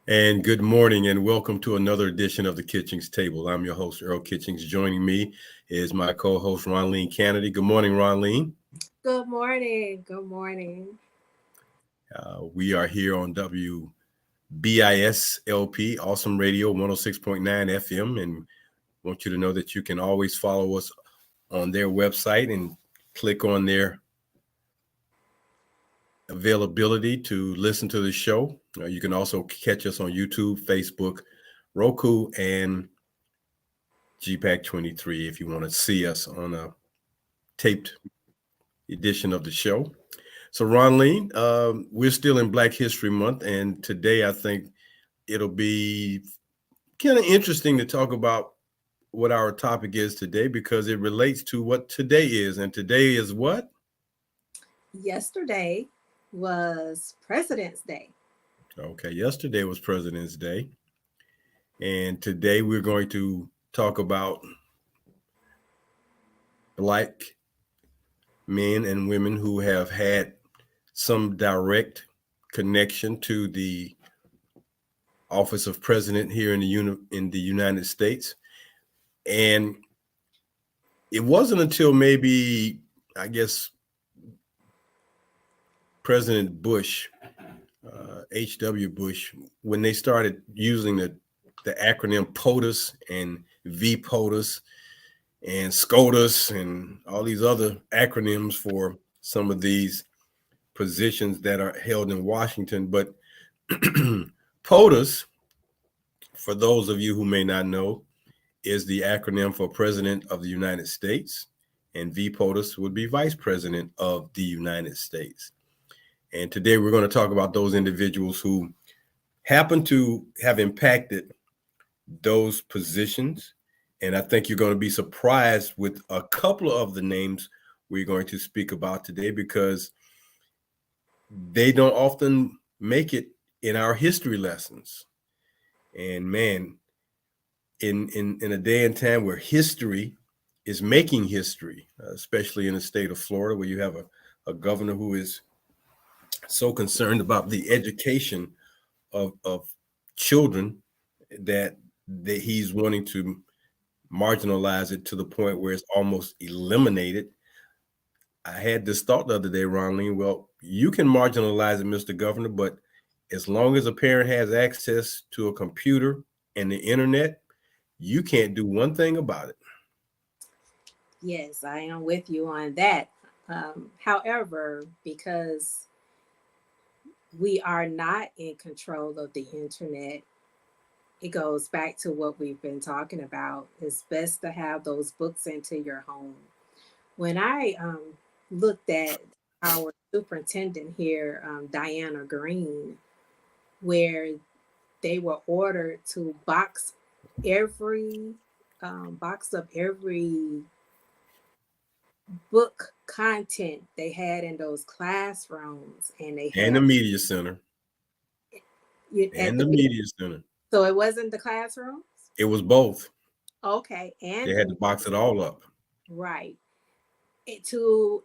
And good morning, and welcome to another edition of the Kitchings Table. I'm your host, Earl Kitchings. Joining me is my co-host, Ronline Cannady. Good morning, Ronline. Good morning. Good morning. We are here on WBISLP, Awesome Radio 106.9 FM, and want you to know that you can always follow us on their website and click on their availability to listen to the show. You can also catch us on YouTube, Facebook, Roku, and GPAC 23 if you want to see us on a taped edition of the show. So, Ron Lee, we're still in Black History Month, and today I think it'll be kind of interesting to talk about what our topic is today because it relates to what today is. And today is what? Yesterday was President's Day. Okay, yesterday was President's Day. And today we're going to talk about Black men and women who have had some direct connection to the office of president here in the United States. And it wasn't until maybe, I guess, President Bush, H.W. Bush, when they started using the acronym POTUS and VPOTUS and SCOTUS and all these other acronyms for some of these positions that are held in Washington. But POTUS, for those of you who may not know, is the acronym for President of the United States, and VPOTUS would be Vice President of the United States. And today we're going to talk about those individuals who happen to have impacted those positions. And I think you're going to be surprised with a couple of the names we're going to speak about today because they don't often make it in our history lessons. And man, in a day and time where history is making history, especially in the state of Florida, where you have a governor who is so concerned about the education of children that he's wanting to marginalize it to the point where it's almost eliminated. I had this thought the other day, Ronline. Well, you can marginalize it, Mr. Governor, but as long as a parent has access to a computer and the internet, you can't do one thing about it. Yes, I am with you on that. However, because we are not in control of the internet, it goes back to what we've been talking about. It's best to have those books into your home. When I looked at our superintendent here, Diana Green, where they were ordered to every box up every book content they had in those classrooms, and they And had the media center. at And the media center. so it wasn't the classrooms. It was both. Okay, They and had the to box it all up. right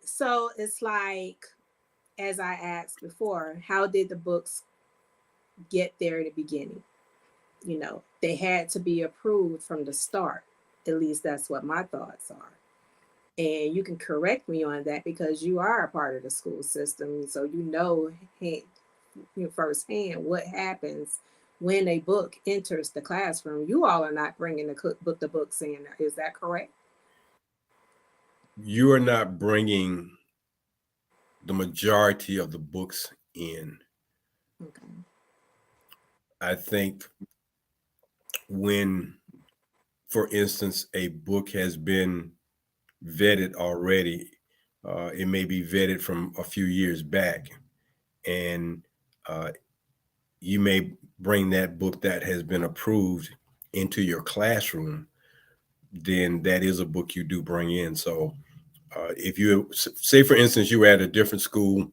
so it's like, as I asked before, how did the books get there in the beginning? They had to be approved from the start. At least that's what my thoughts are. And you can correct me on that because you are a part of the school system, so firsthand what happens when a book enters the classroom. You all are not bringing the books in. Is that correct? You are not bringing the majority of the books in. Okay. I think when, for instance, a book has been vetted already, it may be vetted from a few years back, and uh, you may bring that book that has been approved into your classroom. Then that is a book you do bring in. So if you say, for instance, you were at a different school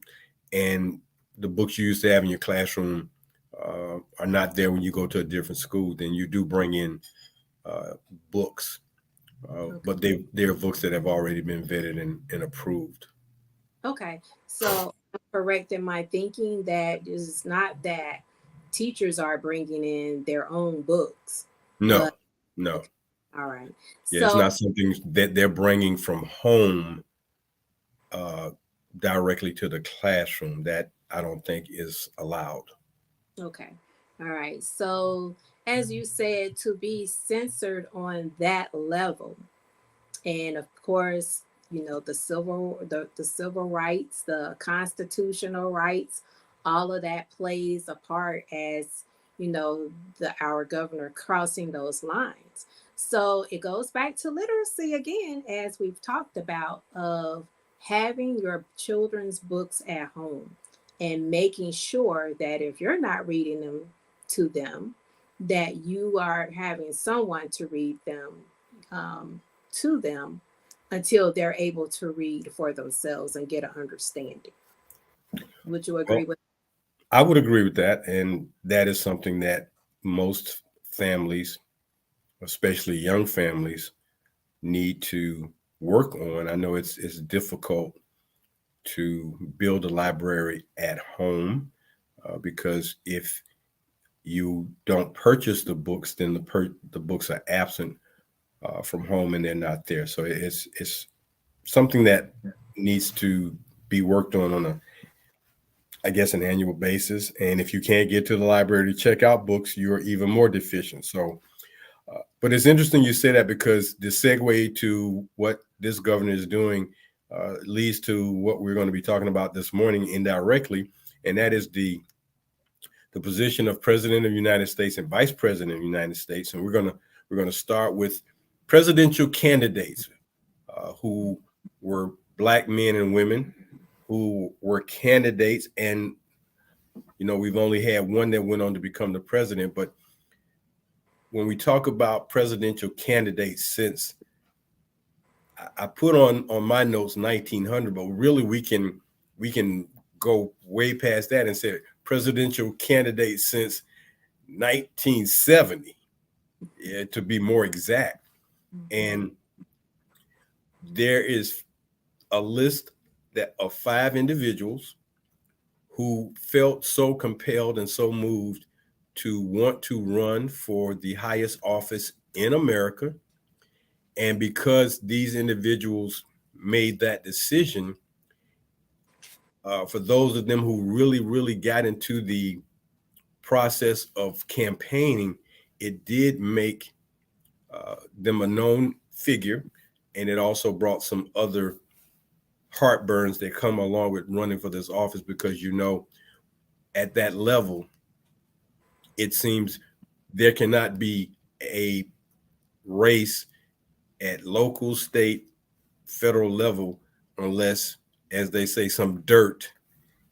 and the books you used to have in your classroom are not there when you go to a different school, then you do bring in uh, books, Okay. but they're books that have already been vetted and approved. Okay. So I'm correct in my thinking that it's not that teachers are bringing in their own books. No, But no. okay, all right. Yeah, it's So not something that they're bringing from home uh, directly to the classroom. That I don't think is allowed. okay, all right. So as you said, to be censored on that level, and of course, the civil rights, the constitutional rights, all of that plays a part as you know the our governor crossing those lines. So it goes back to literacy again, as we've talked about, of having your children's books at home and making sure that if you're not reading them to them, that you are having someone to read them um, to them until they're able to read for themselves and get an understanding. Would you agree Well, with? I would agree with that, and that is something that most families, especially young families, need to work on. I know it's difficult to build a library at home because if you don't purchase the books, then the books are absent from home and they're not there. So it's something that needs to be worked on a, I guess, an annual basis. And if you can't get to the library to check out books, you're even more deficient. So, but it's interesting you say that because the segue to what this governor is doing leads to what we're going to be talking about this morning indirectly, and that is the position of President of the United States and Vice President of the United States. And we're gonna start with presidential candidates who were black men and women who were candidates. And we've only had one that went on to become the president. But when we talk about presidential candidates, since I put on my notes 1900, but really we can go way past that and say presidential candidates since 1970, yeah, to be more exact. Mhm. And there is a list that of 5 individuals who felt so compelled and so moved to want to run for the highest office in America. And because these individuals made that decision, for those of them who really, really got into the process of campaigning, it did make them a known figure, and it also brought some other heartburns that come along with running for this office because at that level, it seems there cannot be a race at local, state, federal level unless, as they say, some dirt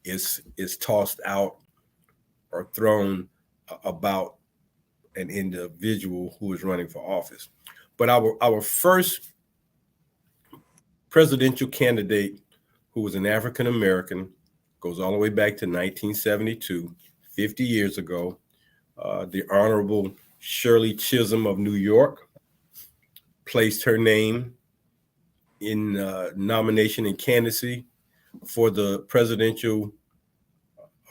is tossed out or thrown about an individual who is running for office. But our first presidential candidate, who was an African American, goes all the way back to 1972, 50 years ago. The Honorable Shirley Chisholm of New York placed her name in nomination and candidacy for the presidential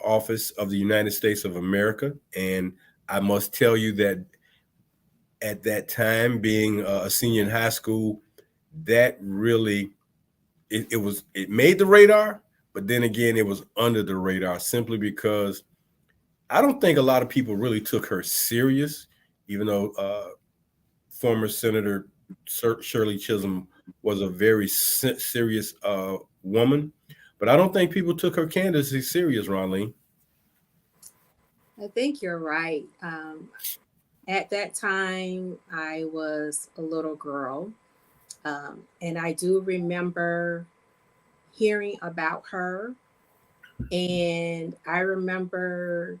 office of the United States of America. And I must tell you that at that time, being a senior in high school, that really it made the radar, but then again, it was under the radar simply because I don't think a lot of people really took her serious, even though former Senator Shirley Chisholm was a very serious woman. But I don't think people took her candidacy serious, Ronline. I think you're right. At that time, I was a little girl, and I do remember hearing about her, and I remember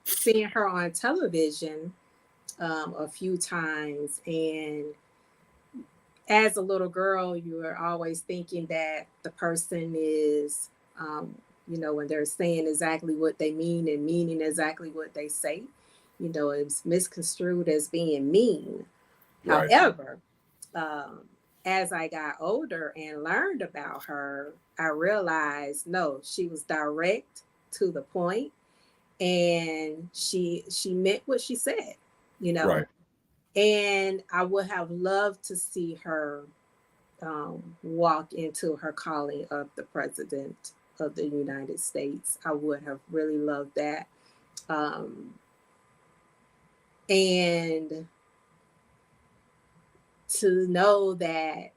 seeing her on television a few times. And as a little girl, you are always thinking that the person is, when they're saying exactly what they mean and meaning exactly what they say, it's misconstrued as being mean. Right. However, um, as I got older and learned about her, I realized no, she was direct to the point, and she meant what she said, you Right. know. And I would have loved to see her walk into her calling of the president of the United States. I would have really loved that. Um, and to know that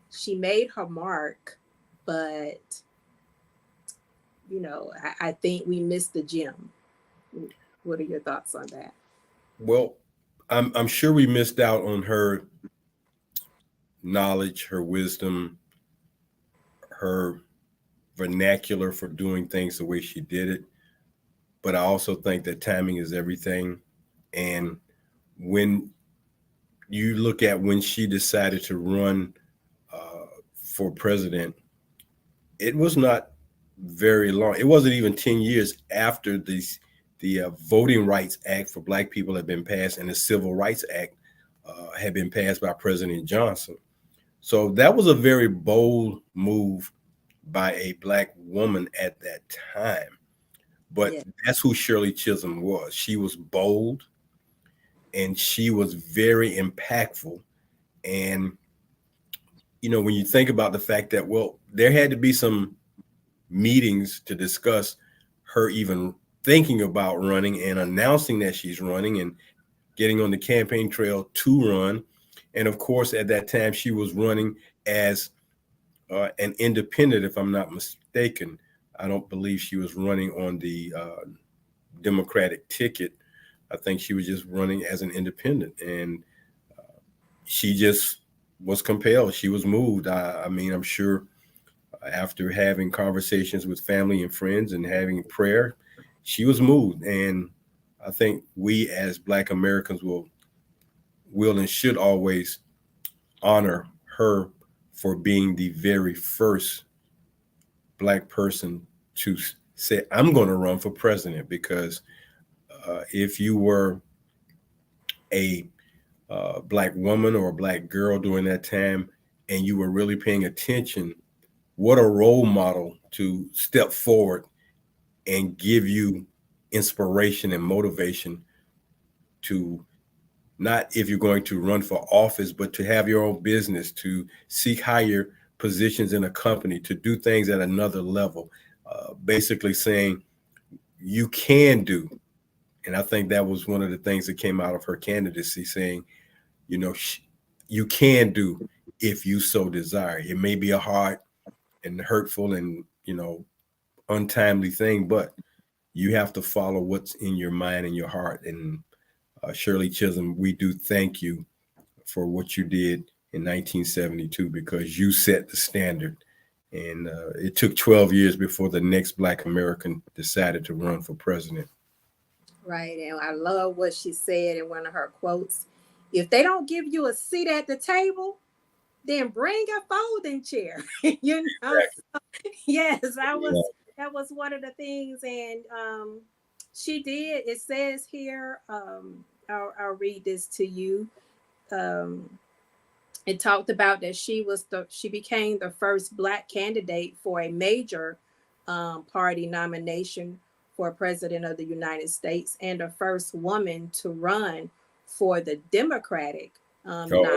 she made her mark, but I think we missed the gym. What are your thoughts on that? Well, I'm sure we missed out on her knowledge, her wisdom, her vernacular for doing things the way she did it. But I also think that timing is everything. And when you look at when she decided to run for president, it was not very long. It wasn't even 10 years after the Voting Rights Act for Black people had been passed and the Civil Rights Act had been passed by President Johnson. So that was a very bold move by a Black woman at that time. But Yeah, that's who Shirley Chisholm was. She was bold and she was very impactful. And, when you think about the fact that, well, there had to be some meetings to discuss her even thinking about running and announcing that she's running and getting on the campaign trail to run. And of course, at that time, she was running as an independent, if I'm not mistaken. I don't believe she was running on the Democratic ticket. I think she was just running as an independent. And she just was compelled. She was moved. I mean, I'm sure after having conversations with family and friends and having prayer, she was moved. And I think we as Black Americans will and should always honor her for being the very first Black person to say, I'm going to run for president. Because if you were a Black woman or a Black girl during that time and you were really paying attention, what a role model to step forward and give you inspiration and motivation to, not if you're going to run for office, but to have your own business, to seek higher positions in a company, to do things at another level. Basically saying you can do. And I think that was one of the things that came out of her candidacy, saying, you know, you can do if you so desire. It may be a hard and hurtful and, untimely thing, but you have to follow what's in your mind and your heart. And Shirley Chisholm, we do thank you for what you did in 1972 because you set the standard. And it took 12 years before the next Black American decided to run for president. right. And I love what she said in one of her quotes. If they don't give you a seat at the table, then bring a folding chair. Exactly. Yes, Yeah. that was one of the things. And she did. It says here, I'll read this to you. Um, it talked about that she became the first Black candidate for a major party nomination for president of the United States and the first woman to run for the Democratic Oh, nomination.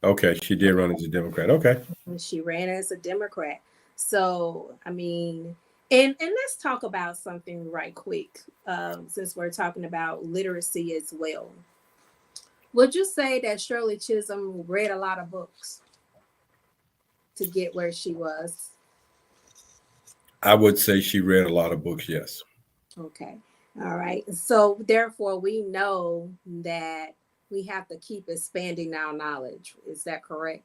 okay. Okay. She did run as a Democrat. Okay. She ran as a Democrat. So, I mean, and let's talk about something right quick, since we're talking about literacy as well. Would you say that Shirley Chisholm read a lot of books to get where she was? I would say she read a lot of books, yes. Okay. All right. So, therefore, we know that we have to keep expanding our knowledge. Is that correct?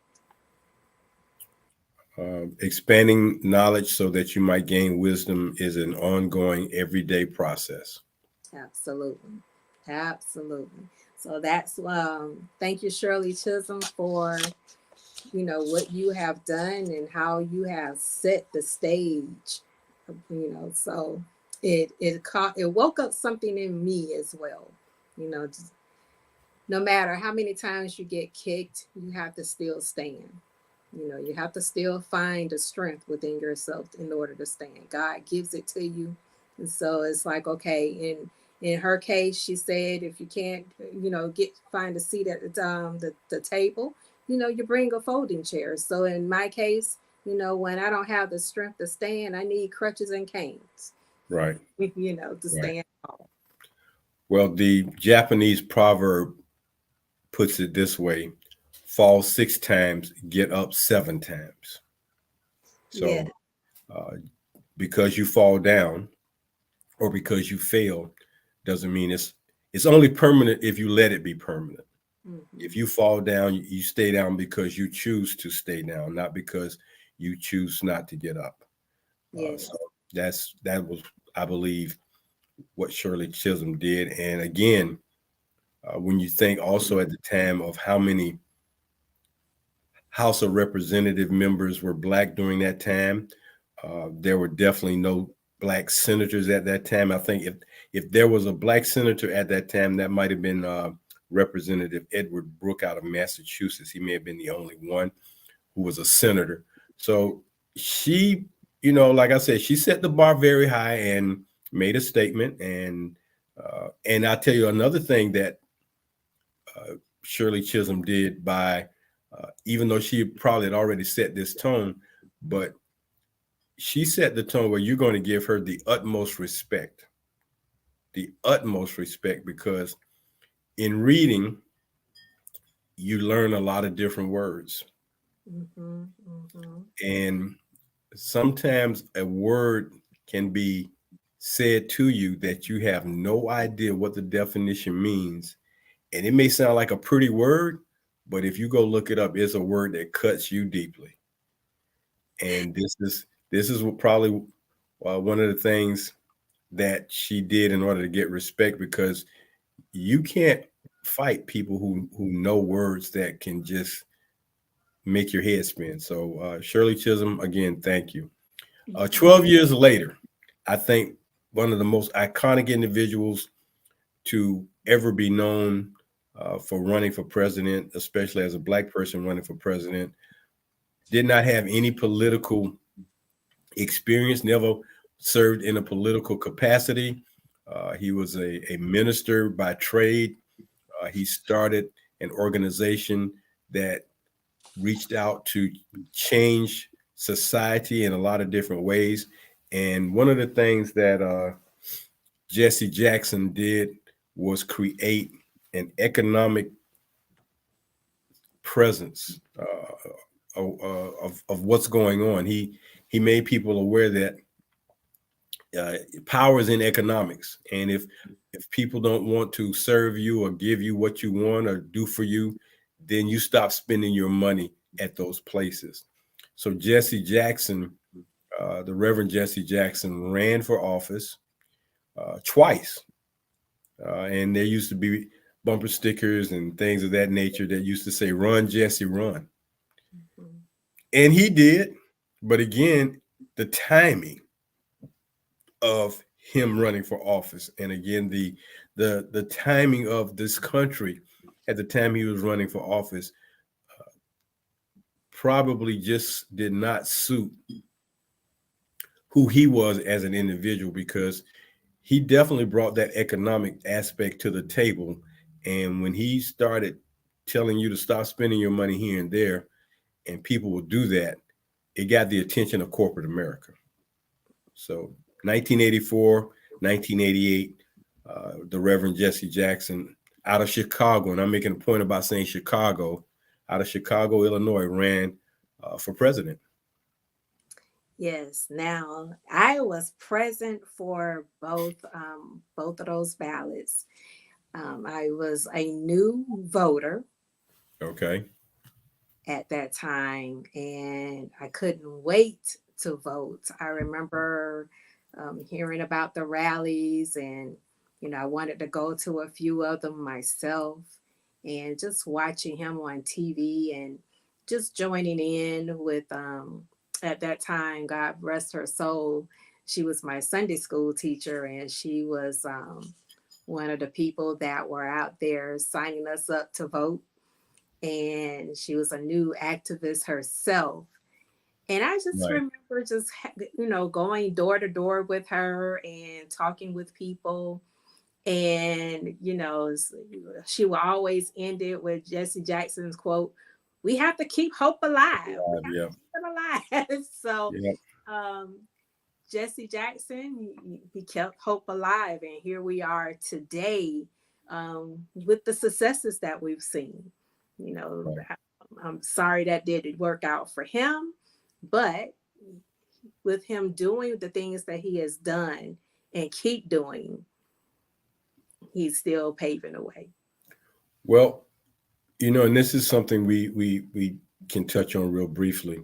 Expanding knowledge so that you might gain wisdom is an ongoing, everyday process. Absolutely. Absolutely. So that's thank you, Shirley Chisholm, for what you have done and how you have set the stage. So it woke up something in me as well. Just, no matter how many times you get kicked, you have to still stand. You have to still find the strength within yourself in order to stand. God gives it to you. And so it's like, okay, in her case, she said if you can't, get find a seat at the table, you bring a folding chair. So in my case, when I don't have the strength to stand, I need crutches and canes, Right. to Right. stand tall. Well, the Japanese proverb puts it this way: fall 6 times, get up 7 times. Yeah. So, uh, because you fall down or because you fail, doesn't mean it's only permanent if you let it be permanent. If Hmm. you fall down, you stay down because you choose to stay down, not because you choose not to get up. So Yes. that was, I believe, what Shirley Chisholm did. And again, when you think also at the time of how many House of Representative members were black during that time, there were definitely no black senators at that time. I think if there was a black senator at that time, that might have been Representative Edward Brooke out of Massachusetts. He may have been the only one who was a senator. So she, like I said, she set the bar very high and made a statement. And I'll tell you another thing that Shirley Chisholm did by, even though she probably had already set this tone, but she set the tone where you're going to give her the utmost respect, because in reading, you learn a lot of different words. Hmm. Hmm. And sometimes a word can be said to you that you have no idea what the definition means. And it may sound like a pretty word, but if you go look it up, it's a word that cuts you deeply. And this is probably one of the things that she did in order to get respect, because you can't fight people who know words that can just make your head spin. So Shirley Chisholm, again, thank you. 12 years later, I think one of the most iconic individuals to ever be known for running for president, especially as a black person running for president, did not have any political experience, never served in a political capacity. He was a minister by trade. He started an organization that reached out to change society in a lot of different ways. And one of the things that Jesse Jackson did was create an economic presence of what's going on. He made people aware that uh, power is in economics, and if people don't want to serve you or give you what you want or do for you, then you stop spending your money at those places. So Jesse Jackson, the Reverend Jesse Jackson, ran for office twice, and there used to be bumper stickers and things of that nature that used to say "Run, Jesse, run," Hmm. and he did. But again, the timing of him running for office, and again the timing of this country at the time he was running for office probably just did not suit who he was as an individual, because he definitely brought that economic aspect to the table. And when he started telling you to stop spending your money here and there, and people will do that, it got the attention of corporate America. So 1984, 1988, the Reverend Jesse Jackson out of Chicago, and I'm making a point about saying Chicago, out of Chicago, Illinois, ran for president. Yes. Now I was present for both of those ballots. I was a new voter Okay. at that time, and I couldn't wait to vote. I remember hearing about the rallies, and I wanted to go to a few of them myself, and just watching him on TV and just joining in with. At that time, God rest her soul, she was my Sunday school teacher, and she was one of the people that were out there signing us up to vote, and she was a new activist herself. And I just Right. remember just, going door to door with her and talking with people. And, she will always end it with Jesse Jackson's quote, "We have to keep hope alive. We have to Yeah. keep it alive." So, Yeah. um, Jesse Jackson, he kept hope alive. And here we are today, with the successes that we've seen. You know, Right. I'm sorry that didn't work out for him, but with him doing the things that he has done and keep doing, he's still paving the way. Well, and this is something we can touch on real briefly.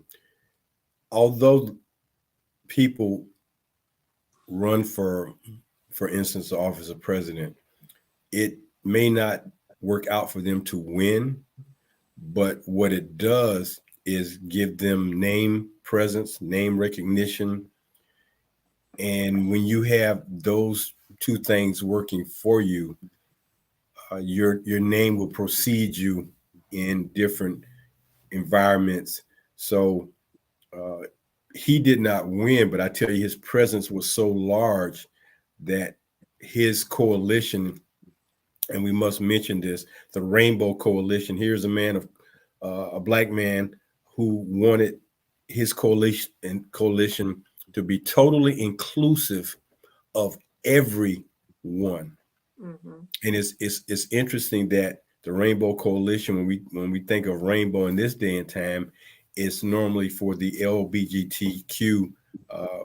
Although people run for instance, the office of president, it may not work out for them to win, but what it does is give them name presence, name recognition. And when you have those two things working for you, your name will precede you in different environments. So uh, he did not win, but I tell you, his presence was so large that his coalition, and we must mention this, the Rainbow Coalition. Here's a black man who wanted his coalition to be totally inclusive of everyone. Mm-hmm. And it's interesting that the Rainbow Coalition, when we think of rainbow in this day and time, it's normally for the LBGTQ uh,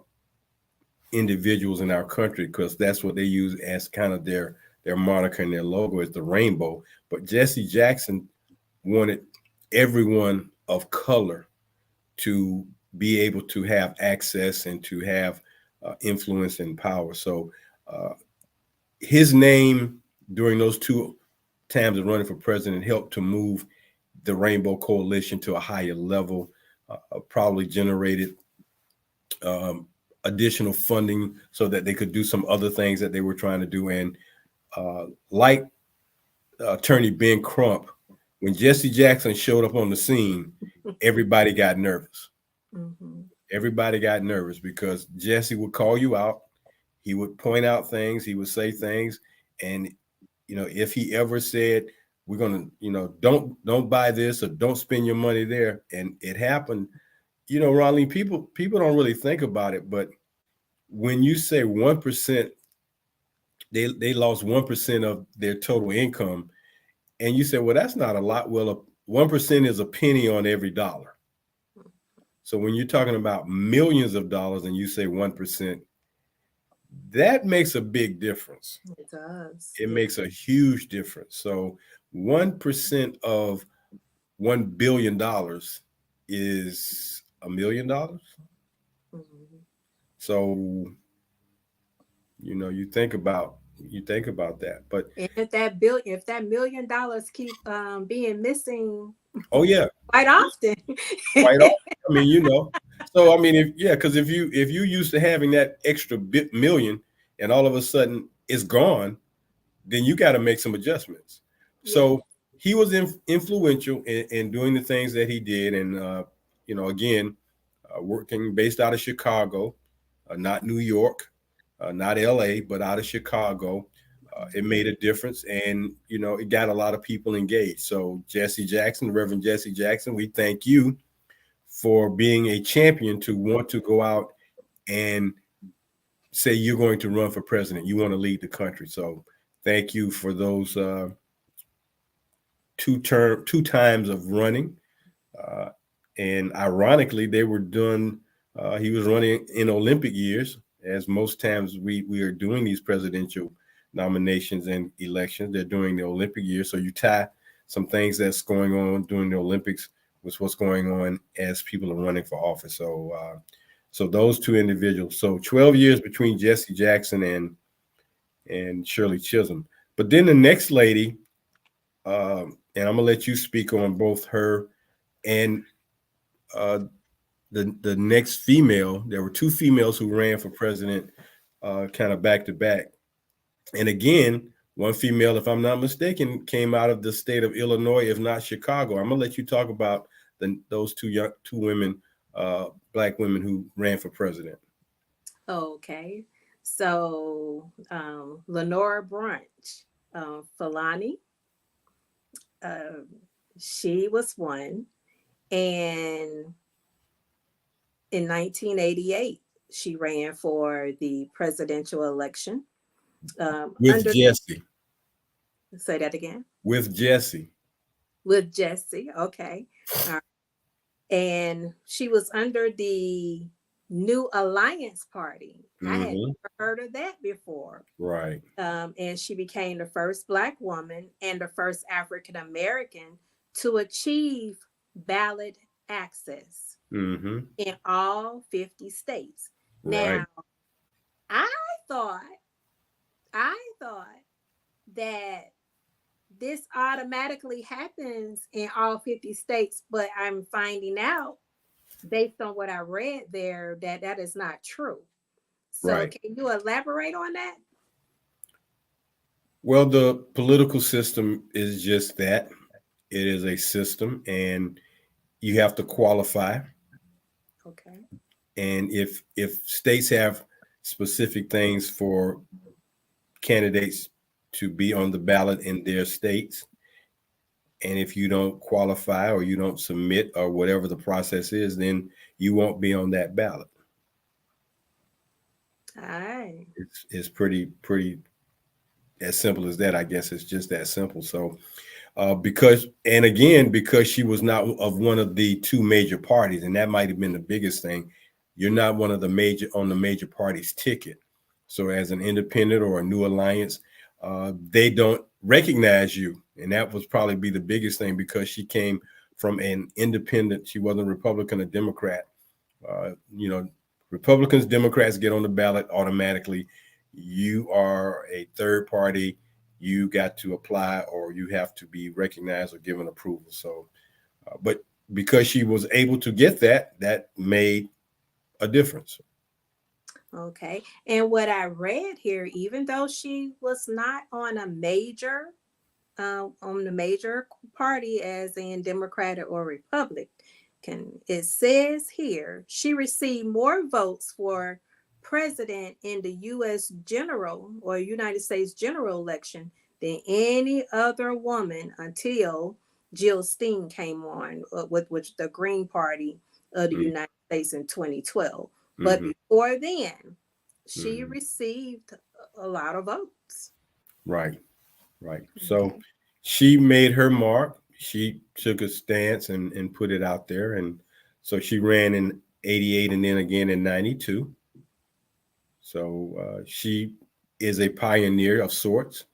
individuals in our country, because that's what they use as kind of their moniker and their logo is the rainbow. But Jesse Jackson wanted everyone of color to be able to have access and to have influence and power. So uh, his name during those two times of running for president helped to move the Rainbow Coalition to a higher level, probably generated um, additional funding so that they could do some other things that they were trying to do. And like Attorney Ben Crump, when Jesse Jackson showed up on the scene, everybody got nervous. Mm-hmm. Everybody got nervous because Jesse would call you out. He would point out things. He would say things. And, if he ever said, we're going to, don't buy this or don't spend your money there. And it happened, Ronline, people don't really think about it, but when you say 1%, they lost 1% of their total income, and you say, well, that's not a lot. Well, 1% is a penny on every dollar. So when you're talking about millions of dollars and you say 1%, that makes a big difference. It does. It Yeah. makes a huge difference. So 1% of $1 billion is $1 million. Mm-hmm. So you think about that. But And if that $1 million keep being missing oh yeah, quite often. quite often. I mean, So I mean, because if you used to having that extra bit million, and all of a sudden it's gone, then you got to make some adjustments. Yeah. So he was influential in doing the things that he did, and again, working based out of Chicago, not New York, not L.A., but out of Chicago. It made a difference, and it got a lot of people engaged. So Jesse Jackson, Reverend Jesse Jackson, we thank you for being a champion to want to go out and say you're going to run for president. You want to lead the country. So thank you for those two times of running. Uh, and ironically, they were done. He was running in Olympic years, as most times we are doing these presidential nominations and elections. They're doing the Olympic year, so you tie some things that's going on during the Olympics with what's going on as people are running for office. So those two individuals. So 12 years between Jesse Jackson and Shirley Chisholm. But then the next lady, and I'm gonna let you speak on both her and uh, the next female. There were two females who ran for president, kind of back to back. And again, one female, if I'm not mistaken, came out of the state of Illinois, if not Chicago. I'm gonna let you talk about those two women black women who ran for president. Okay. So Lenora Branch, Falani, uh, she was one. And in 1988, she ran for the presidential election. With Under, Jesse. say that again. With Jesse. With Jesse. Okay. Uh, and she was under the New Alliance Party. I had Hmm. never heard of that before. Right. And she became the first Black woman and the first African American to achieve ballot access Hmm. in all 50 states. Right. Now, I thought, I thought that this automatically happens in all 50 states, but I'm finding out based on what I read there that that is not true. So, Right. can you elaborate on that? Well, the political system is just that. It is a system, and you have to qualify. Okay. And if states have specific things for candidates to be on the ballot in their states, and if you don't qualify or you don't submit or whatever the process is, then you won't be on that ballot. All right. It's pretty as simple as that. I guess it's just that simple. So because she was not of one of the two major parties, and that might have been the biggest thing. You're not one of the major on the major party's ticket. So as an independent or a new alliance, they don't recognize you, and that was probably be the biggest thing because she came from an independent. She wasn't a Republican or Democrat. You know, Republicans, Democrats get on the ballot automatically. You are a third party. You got to apply, or you have to be recognized or given approval. So, but because she was able to get that, that made a difference. Okay. And what I read here, even though she was not on the major party, as in Democratic or Republican, it says here she received more votes for president in the U.S. general or United States general election than any other woman until Jill Stein came on with which the Green Party of the United States in 2012. But Mm-hmm. before then, she Mm-hmm. received a lot of votes. Right, right. So Okay. she made her mark. She took a stance and put it out there, and so she ran in '88 and then again in '92. So she is a pioneer of sorts.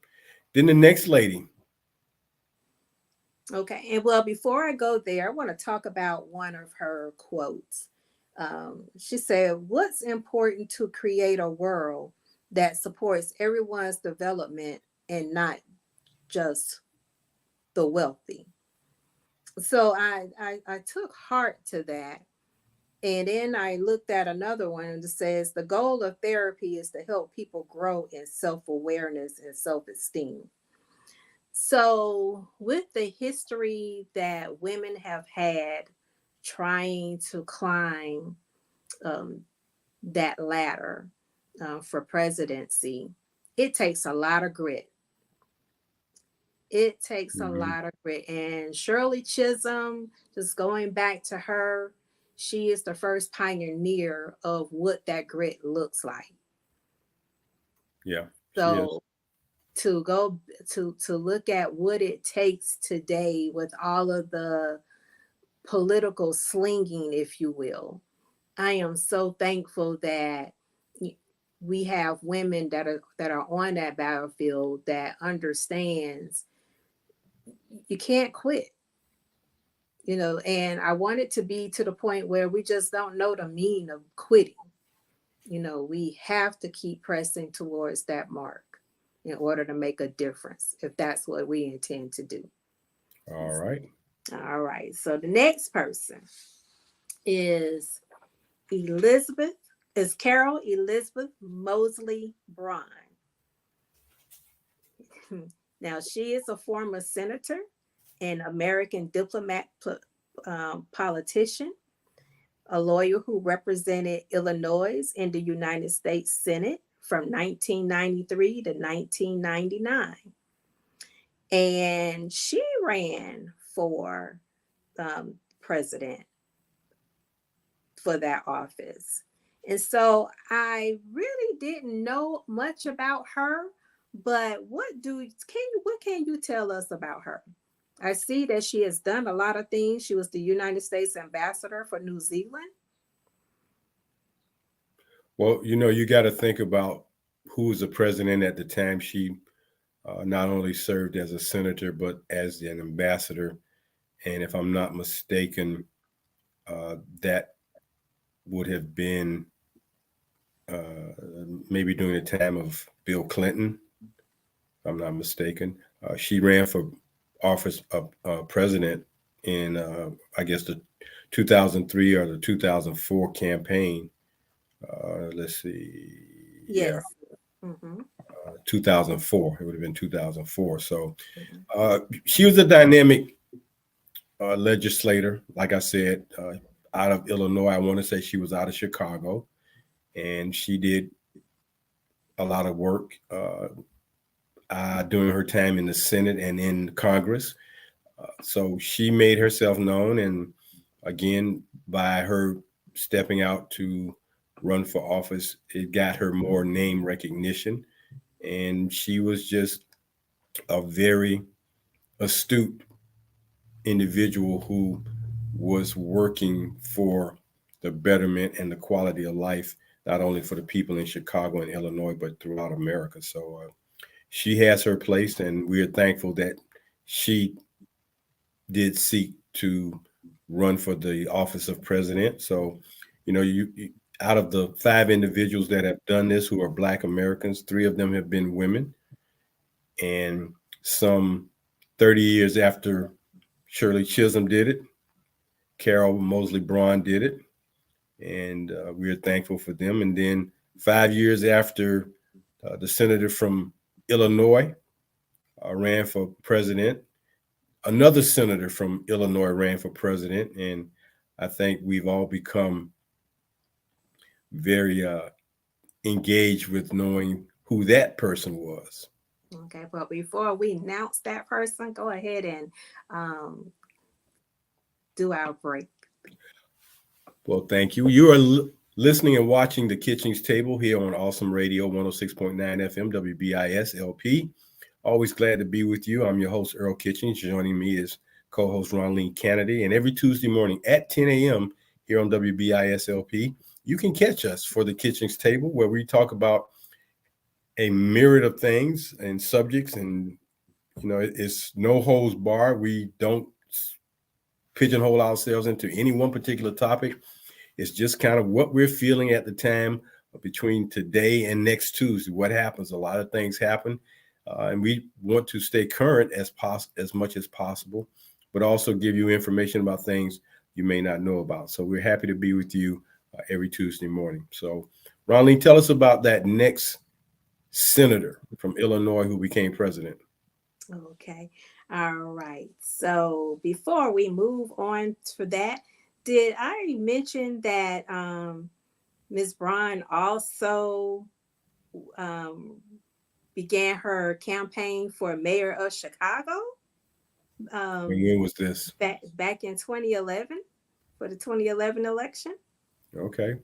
Then the next lady. Okay. And well, before I go there, I want to talk about one of her quotes. She said, "What's important to create a world that supports everyone's development and not just the wealthy?" So I took heart to that. And then I looked at another one that says, "The goal of therapy is to help people grow in self awareness and self esteem." So, with the history that women have had trying to climb um, that ladder for presidency, it takes a lot of grit. It takes a Mhm. lot of grit. And Shirley Chisholm, just going back to her, she is the first pioneer of what that grit looks like. Yeah, she is. So, to go to look at what it takes today with all of the political slinging, if you will. I am so thankful that we have women that are on that battlefield that understands you can't quit, and I want it to be to the point where we just don't know the meaning of quitting. We have to keep pressing towards that mark in order to make a difference if that's what we intend to do. All right. All right. So the next person is Elizabeth, is Carol Elizabeth Mosley Braun. Now, she is a former senator and American diplomat, politician. a lawyer who represented Illinois in the United States Senate from 1993 to 1999. And she ran for president for that office. And so I really didn't know much about her, but what can you tell us about her? I see that she has done a lot of things. She was the United States ambassador for New Zealand. Well, you got to think about who was the president at the time. She not only served as a senator, but as an ambassador. And if I'm not mistaken, that would have been maybe during the time of Bill Clinton, if I'm not mistaken. She ran for office of president in, I guess, the 2003 or the 2004 campaign. Let's see. Yeah, Yes. Mm-hmm. 2004. It would have been 2004. So Mm-hmm. she was a dynamic legislator. Like I said, out of Illinois. I want to say she was out of Chicago, and she did a lot of work during her time in the Senate and in Congress. So she made herself known, and again, by her stepping out to run for office, it got her more name recognition. And she was just a very astute individual who was working for the betterment and the quality of life, not only for the people in Chicago and Illinois, but throughout America. So she has her place, and we're thankful that she did seek to run for the office of president. So, you out of the five individuals that have done this who are Black Americans, three of them have been women. And some 30 years after Shirley Chisholm did it, Carol Mosley Braun did it, and we are thankful for them. And then 5 years after the senator from Illinois ran for president, another senator from Illinois ran for president, and I think we've all become very engaged with knowing who that person was. Okay, but before we announce that person, go ahead and um, do our break. Well, thank you. You are listening and watching the Kitchings Table here on Awesome Radio 106.9 FM WBIS LP. Always glad to be with you. I'm your host, Earl Kitchings. Joining me is co-host Ronline Cannady. And every Tuesday morning at 10 a.m. here on WBIS LP, you can catch us for the Kitchings Table, where we talk about a myriad of things and subjects. And, it's no holds barred. We don't pigeonhole ourselves into any one particular topic. It's just kind of what we're feeling at the time between today and next Tuesday. What happens? A lot of things happen. And we want to stay current as much as possible, but also give you information about things you may not know about. So we're happy to be with you every Tuesday morning. So, Ronline, tell us about that next senator from Illinois who became president. Okay. All right. So before we move on to that, did I mention that Ms. Braun also um, began her campaign for mayor of Chicago And um, when was this? back in 2011 for the 2011 election? Okay.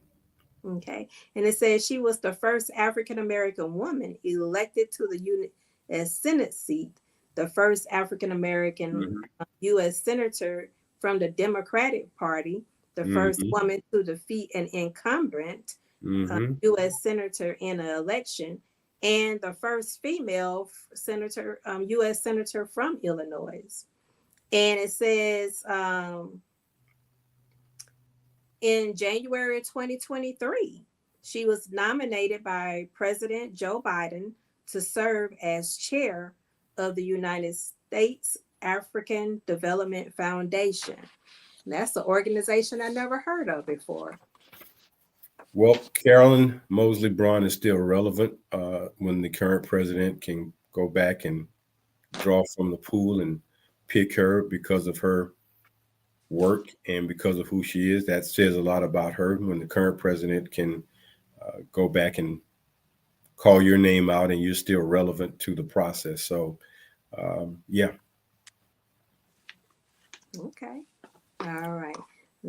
Okay. And it says she was the first African American woman elected to the U.S. Senate seat, the first African American Mm-hmm. U.S. Senator from the Democratic Party, the first Mm-hmm. woman to defeat an incumbent Mm-hmm. U.S. Senator in an election, and the first female senator, U.S. Senator from Illinois. And it says in January 2023, she was nominated by President Joe Biden to serve as chair of the United States African Development Foundation. That's an organization I never heard of before. Well, Carolyn Mosley Braun is still relevant when the current president can go back and draw from the pool and pick her because of her work and because of who she is. That says a lot about her when the current president can go back and call your name out and you're still relevant to the process. So, yeah. Okay. All right.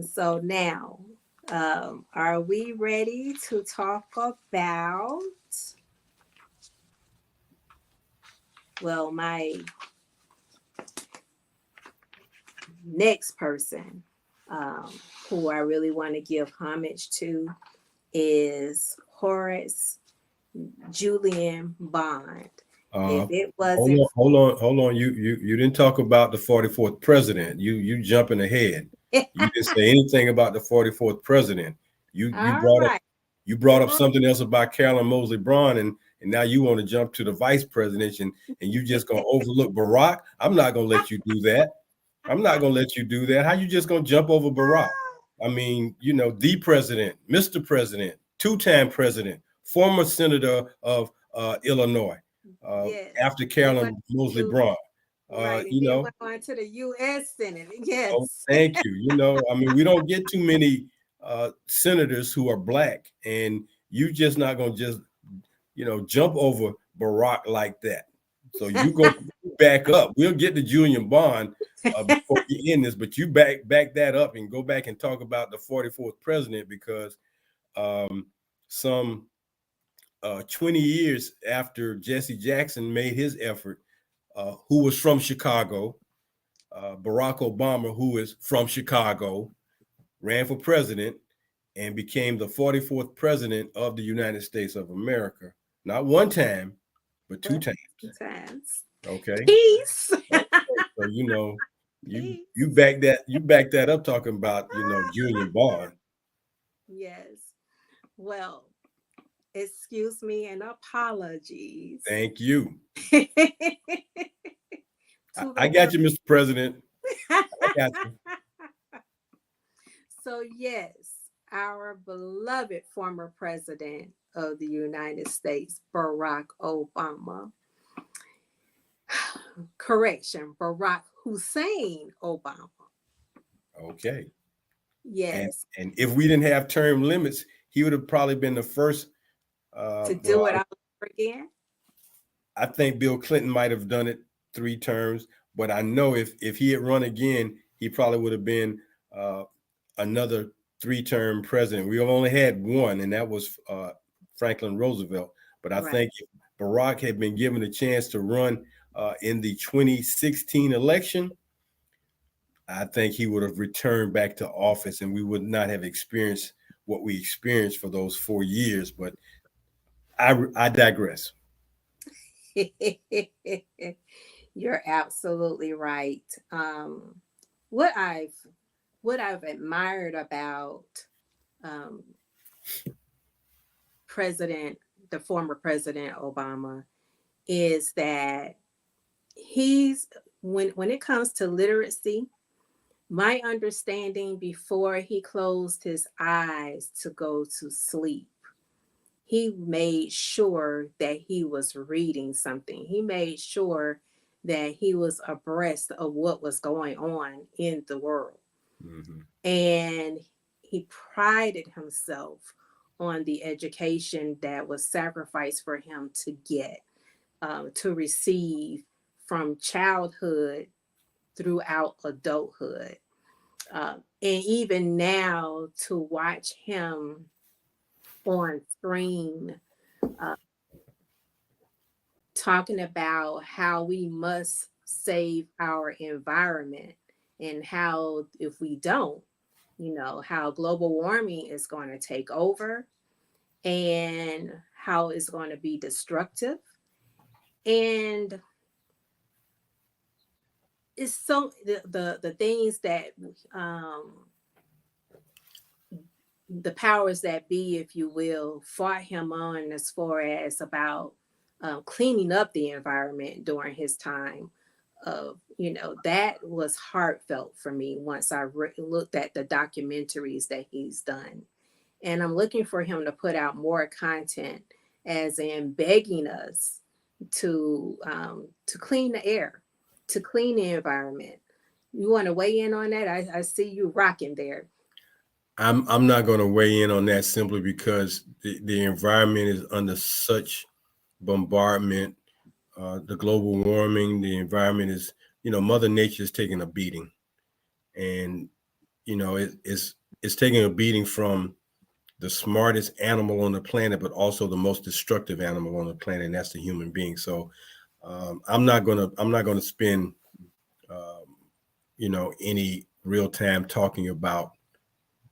So now, are we ready to talk about, well, my next person um, who I really want to give homage to is Horace Julian Bond. If Uh, it wasn't hold on. You didn't talk about the 44th president. You jumping ahead. for, You didn't say anything about the 44th president. You all brought up right. you brought up Oh, something else about Carolyn Mosley Braun, and now you want to jump to the vice president, and you just gonna overlook Barack. I'm not gonna let you do that. I'm not gonna let you do that. How you just gonna jump over Barack? I mean, the president, Mr. President, two-time president, former senator of Illinois, yes. after Then went Carolyn Mosley to Braun. right, and You then know, went on to the U.S. Senate. oh, Yes. thank you. I mean, we don't get too many senators who are black, and you just not gonna just jump over Barack like that. So you go back up. We'll get to Julian Bond before we end this, but you back that up and go back and talk about the 44th president because um, some 20 years after Jesse Jackson made his effort, who was from Chicago, Barack Obama, who is from Chicago, ran for president and became the 44th president of the United States of America. Not one time, but two But times. sometimes. Okay. Peace. Okay. So you Peace. back that up talking about Julian Bond. Yes. Well, excuse me and apologies Thank you. to I the got world. you, Mr. President. I got you. So, yes, our beloved former president of the United States, Barack Obama. Correction, Barack Hussein Obama. Okay. And Yes, and if we didn't have term limits, he would have probably been the first. to Well, do it all over again. I think Bill Clinton might have done it 3 terms, but I know if he had run again, he probably would have been uh, another 3-term president. We only had one, and that was Franklin Roosevelt. But I Right. think if Barack had been given a chance to run in the 2016 election, I think he would have returned back to office, and we would not have experienced what we experienced for those 4 years. But I digress. You're absolutely right. Um, what I've what I've admired about um, President, the former President Obama, is that he's when it comes to literacy, my understanding before he closed his eyes to go to sleep, he made sure that he was reading something. He made sure that he was abreast of what was going on in the world. Mm-hmm. And he prided himself on the education that was sacrificed for him to get, to receive from childhood throughout adulthood. And even now, to watch him on screen uh, talking about how we must save our environment and how, if we don't, how global warming is going to take over and how it's going to be destructive. And it's so the things that um, the powers that be, if you will, fought him on as far as about cleaning up the environment during his time of, that was heartfelt for me once I looked at the documentaries that he's done. And I'm looking for him to put out more content, as in begging us to clean the air, to clean the environment, You want to weigh in on that? I see you rocking there. I'm not going to weigh in on that simply because the environment is under such bombardment. The global warming, the environment is, Mother Nature is taking a beating, and it's taking a beating from the smartest animal on the planet, but also the most destructive animal on the planet, and that's the human being. So I'm not gonna spend any real time talking about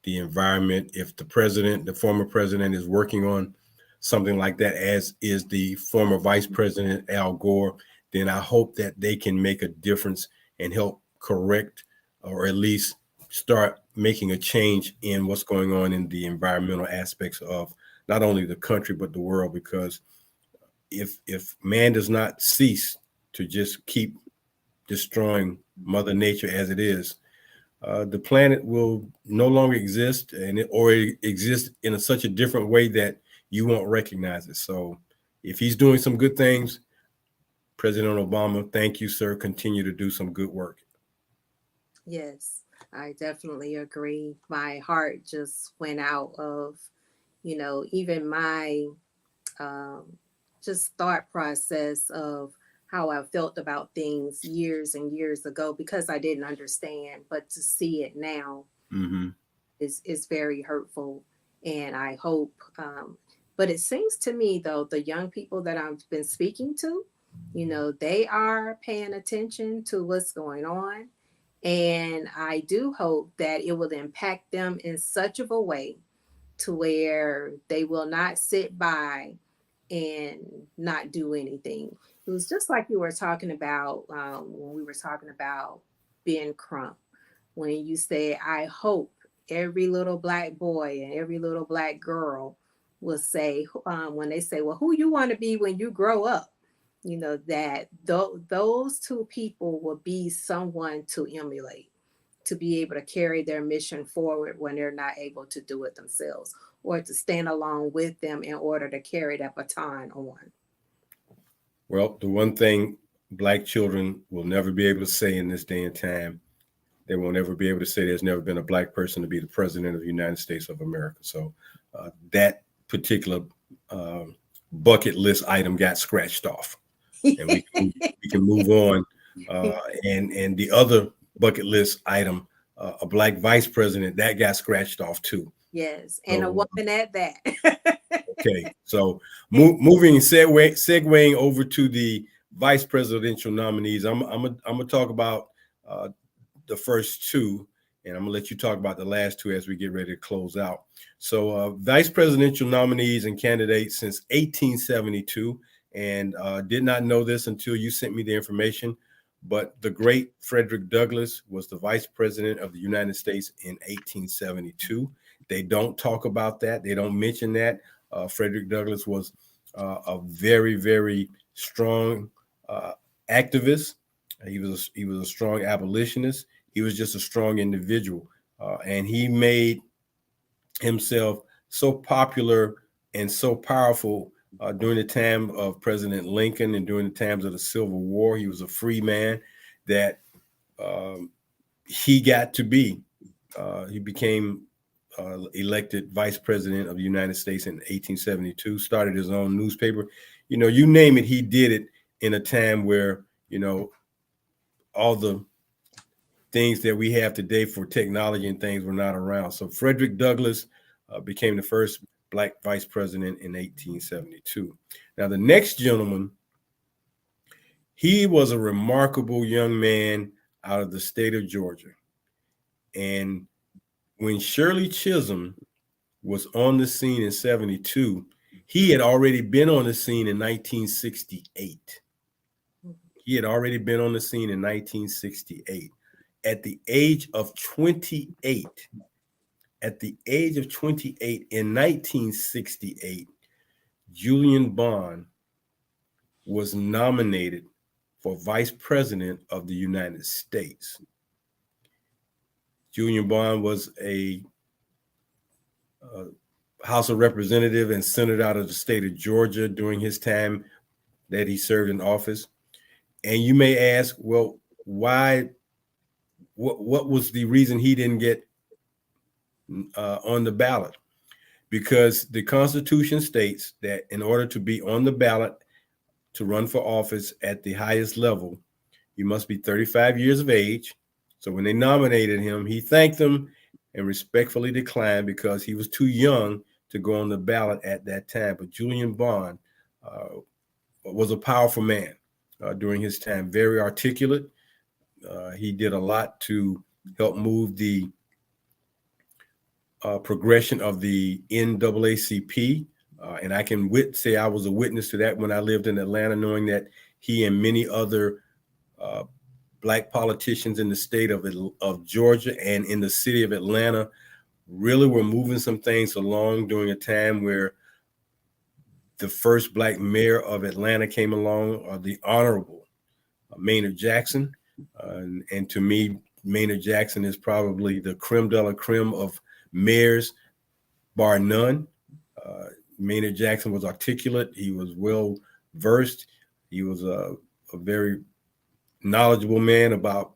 the environment. If the former president, is working on something like that, as is the former vice president Al Gore, then I hope that they can make a difference and help correct, or at least start making a change in what's going on in the environmental aspects of not only the country but the world. Because if man does not cease to just keep destroying Mother Nature as it is, the planet will no longer exist, or it exists in such a different way that you won't recognize it. So, if he's doing some good things, President Obama, thank you, sir. Continue to do some good work. Yes, I definitely agree. My heart just went out of, even my um, just thought process of how I felt about things years and years ago because I didn't understand. But to see it now Mm-hmm. is very hurtful, and I hope. But it seems to me though the young people that I've been speaking to, they are paying attention to what's going on, and I do hope that it will impact them in such of a way to where they will not sit by and not do anything. It was just like you were talking about when we were talking about Ben Crump, when you say, I hope every little black boy and every little black girl will say, when they say, well, who you want to be when you grow up? That those two people will be someone to emulate, to be able to carry their mission forward when they're not able to do it themselves, or to stand along with them in order to carry that baton on. Well, the one thing black children will never be able to say in this day and time, they won't ever be able to say there's never been a black person to be the president of the United States of America. So that particular uh, bucket list item got scratched off, and we can move on. Uh, and the other bucket list item, a black vice president, that got scratched off too. Yes, and a So woman at that. okay, so moving segueing over to the vice presidential nominees, I'm gonna talk about uh, the first two, and I'm gonna let you talk about the last two as we get ready to close out. So, vice presidential nominees and candidates since 1872, and did not know this until you sent me the information. But the great Frederick Douglass was the vice president of the United States in 1872. They don't talk about that. They don't mention that. Frederick Douglass was a very, very strong uh, activist. He was a strong abolitionist. He was just a strong individual, and he made himself so popular and so powerful during the time of President Lincoln and during the times of the Civil War. He was a free man that um, he got to be. He became elected vice president of the United States in 1872. Started his own newspaper. You name it, he did it in a time where all the things that we have today for technology and things were not around. So Frederick Douglass became the first black vice president in 1872. Now, the next gentleman, he was a remarkable young man out of the state of Georgia. And when Shirley Chisholm was on the scene in 72, he had already been on the scene in 1968. He had already been on the scene in 1968. At the age of 28, in 1968, Julian Bond was nominated for vice president of the United States. Julian Bond was a House of Representative and senator out of the state of Georgia during his time that he served in office. And you may ask, well, why what was the reason he didn't get on the ballot? Because the Constitution states that in order to be on the ballot to run for office at the highest level, you must be 35 years of age. So when they nominated him, he thanked them and respectfully declined because he was too young to go on the ballot at that time. But Julian Bond was a powerful man during his time, very articulate. He did a lot to help move the progression of the NAACP. And I can say I was a witness to that when I lived in Atlanta, knowing that he and many other Black politicians in the state of Georgia and in the city of Atlanta really were moving some things along during a time where the first Black mayor of Atlanta came along, the Honorable Maynard Jackson. And to me, Maynard Jackson is probably the creme de la creme of mayors, bar none. Maynard Jackson was articulate. He was well versed. He was a very knowledgeable man about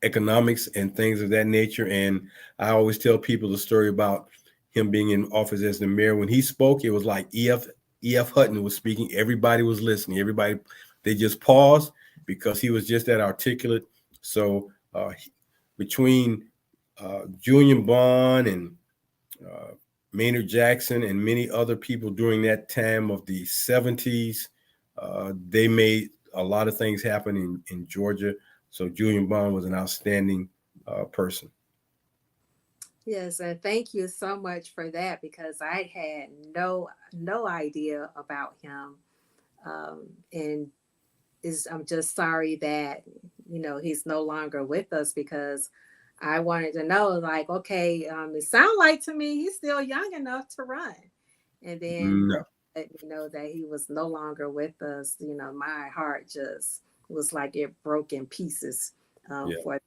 economics and things of that nature. And I always tell people the story about him being in office as the mayor. When he spoke, it was like E.F. Hutton was speaking. Everybody was listening. They just paused because he was just that articulate. So between Julian Bond and Maynard Jackson and many other people during that time of the 70s, they made a lot of things happen in Georgia. So Julian Bond was an outstanding person. Yes, and thank you so much for that because I had no idea about him, and I'm just sorry that he's no longer with us because I wanted to know, like, okay, it sounds like to me he's still young enough to run, and then No. let me know that he was no longer with us. My heart just was like it broke in pieces Yeah. for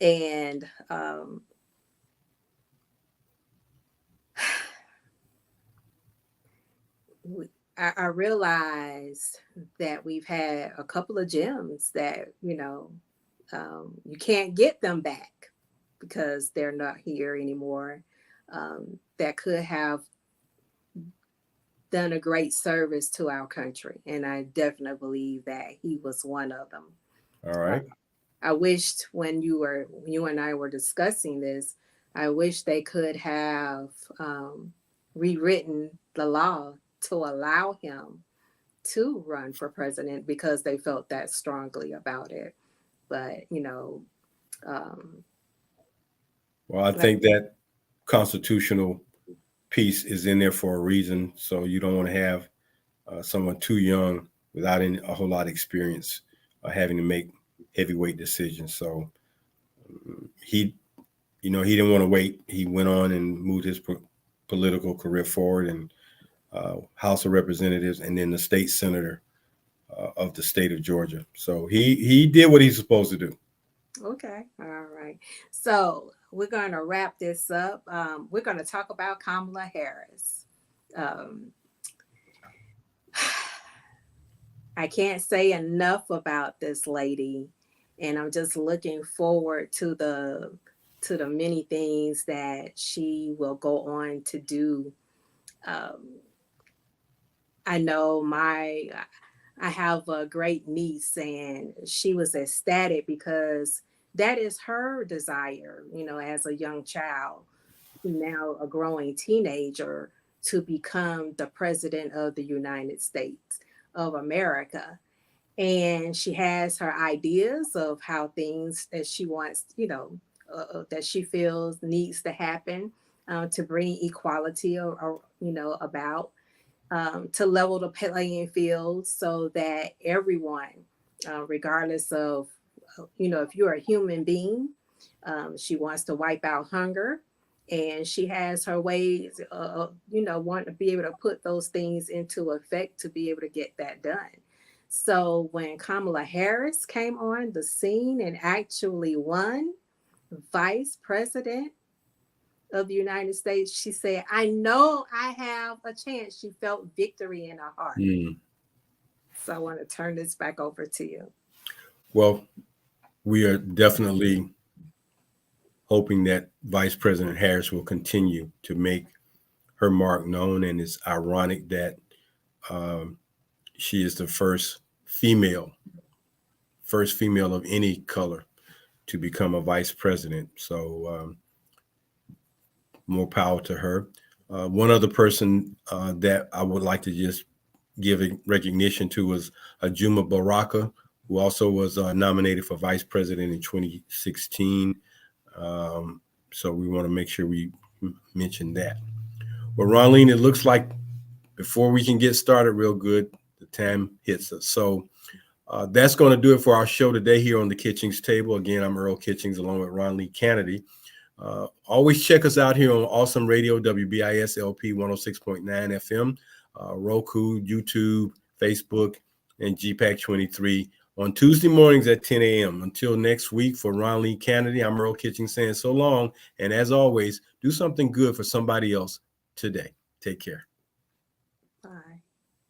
and I realized that we've had a couple of gems that you can't get them back because they're not here anymore. That could have done a great service to our country, and I definitely believe that he was one of them. All Uh, right. I wished when you and I were discussing this, I wish they could have rewritten the law to allow him to run for president because they felt that strongly about it. But um, Well, I like think that constitutional piece is in there for a reason. So you don't want to have someone too young without a whole lot of experience having to make heavyweight decisions. So he, he didn't want to wait. He went on and moved his political career forward and House of Representatives and then the state senator of the state of Georgia. So he did what he's supposed to do. okay, all right. So we're going to wrap this up. We're going to talk about Kamala Harris. Um, I can't say enough about this lady, and I'm just looking forward to the many things that she will go on to do. Um, I know I have a great niece, and she was ecstatic because that is her desire, as a young child, now a growing teenager, to become the president of the United States of America. And she has her ideas of how things that she wants, that she feels needs to happen to bring equality or about to level the playing field so that everyone, regardless of, if you're a human being, she wants to wipe out hunger. And she has her ways, want to be able to put those things into effect to be able to get that done. So when Kamala Harris came on the scene and actually won vice president of the United States, she said, I know I have a chance. She felt victory in her heart. Mm. So I want to turn this back over to you. Well, we are definitely hoping that Vice President Harris will continue to make her mark known. And it's ironic that um, she is the first female of any color to become a vice president. So more power to her. One other person that I would like to just give recognition to was Juma Baraka, who also was nominated for vice president in 2016. Um, so we want to make sure we mention that. Well, Ronline, it looks like before we can get started real good, the time hits us. So that's going to do it for our show today here on the Kitchings Table. Again, I'm Earl Kitchings along with Ronline Cannady. Always check us out here on Awesome Radio, WBIS LP 106.9 FM, Roku, YouTube, Facebook, and GPAC 23 on Tuesday mornings at 10 a.m. Until next week, for Ron Lee Cannady, I'm Earl Kitchings saying so long. And as always, do something good for somebody else today. Take care.